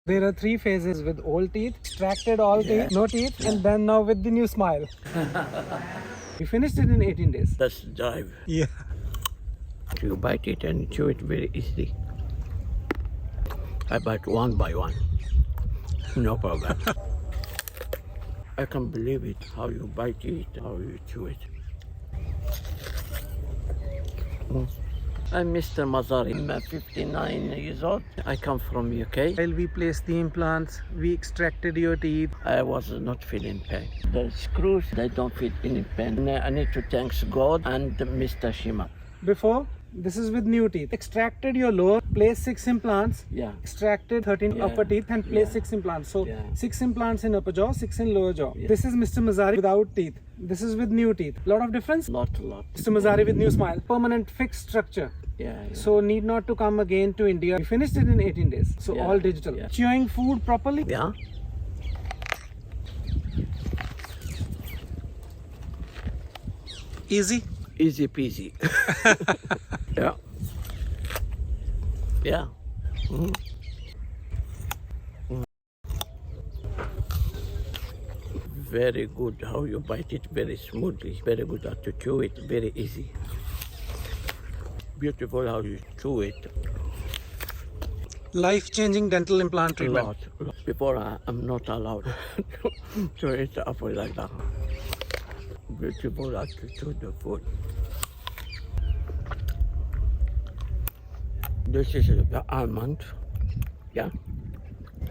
There are 3 phases with old teeth, extracted all teeth, no teeth, and then now with the new smile. We finished it in 18 days. That's the drive. Yeah. You bite it and chew it very easily. I bite one by one. No problem. I can't believe it, how you bite it, how you chew it. I'm Mr. Mazari. I'm 59 years old. I come from UK. While we placed the implants, we extracted your teeth. I was not feeling pain. The screws, they don't feel any pain. I need to thank God and Mr. Cheema. Before, this is with new teeth. Extracted your lower, placed 6 implants. Yeah. Extracted 13 upper teeth and placed 6 implants. So 6 implants in upper jaw, 6 in lower jaw. This is Mr. Mazari without teeth. This is with new teeth. Lot of difference? Lot. Mr. Mazari with new smile. Permanent fixed structure. Yeah. So need not to come again to India. We finished it in 18 days. So all digital. Chewing food properly. Yeah. Easy. Easy peasy. Yeah. Yeah. Very good how you bite it, very smoothly. Very good how to chew it, very easy. Beautiful how you chew it. Life-changing dental implant treatment. Lot. Before I'm not allowed to eat apple like that. Beautiful how to chew the food. This is the almond. Yeah.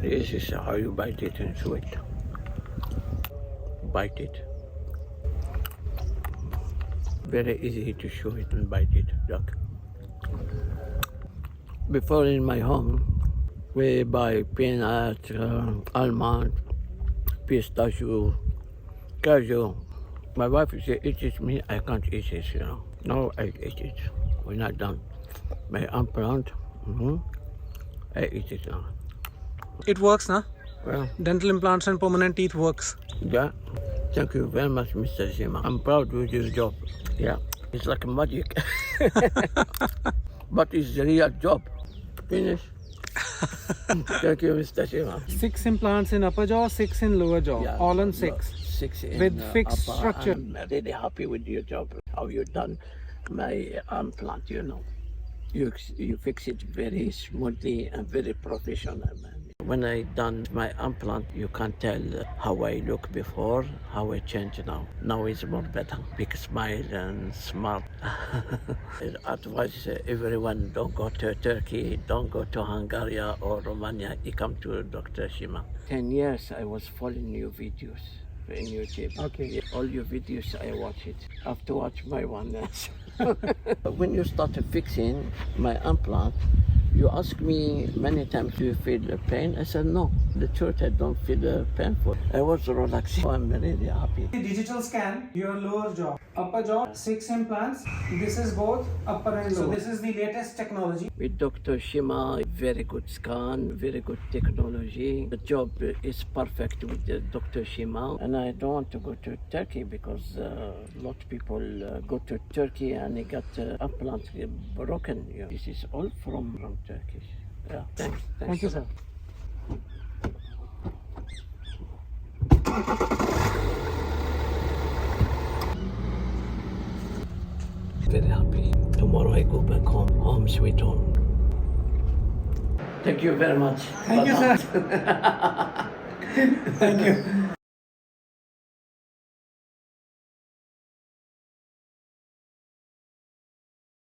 This is how you bite it and chew it. Bite it. Very easy to chew it and bite it. Look. Before in my home, we buy peanut, almond, pistachio, cashew. My wife said, eat it, me, I can't eat it, you know. No, I eat it. We're not done. My implant, I eat it now. It works, na? Well, Dental implants and permanent teeth works. yeah. Thank you very much, Mr. Cheema. I'm proud with your job. Yeah. It's like magic. But it's a real job. Finish. Thank you, Mr. Cheema. 6 implants in upper jaw, 6 in lower jaw. Yeah, All on 6. 6 in, With fixed upper. structure. I'm really happy with your job. How you done my implant, you know. You fix it very smoothly and very professional, man. When I done my implant, you can tell how I look before, how I change now. Now it's more better. Big smile and smart. I advise everyone, don't go to Turkey, don't go to Hungary or Romania. You come to Dr. Cheema. 10 years I was following your videos in YouTube. Okay. All your videos, I watch it. I have to watch my one. When you started fixing my implant, you asked me many times, do you feel the pain? I said, no. The truth, I don't feel the painful. I was relaxing. I'm really happy. Digital scan, your lower jaw. Upper jaw, 6 implants. This is both upper and lower. So this is the latest technology. With Dr. Cheema, very good scan, very good technology. The job is perfect with Dr. Cheema. And I don't want to go to Turkey because a lot of people go to Turkey and they got implants broken. Yeah. This is all from Turkish. Yeah. Thanks. Thank you, sir. Very happy. Tomorrow I go back home. Home sweet home. Thank you very much. Thank you, sir. Thank you.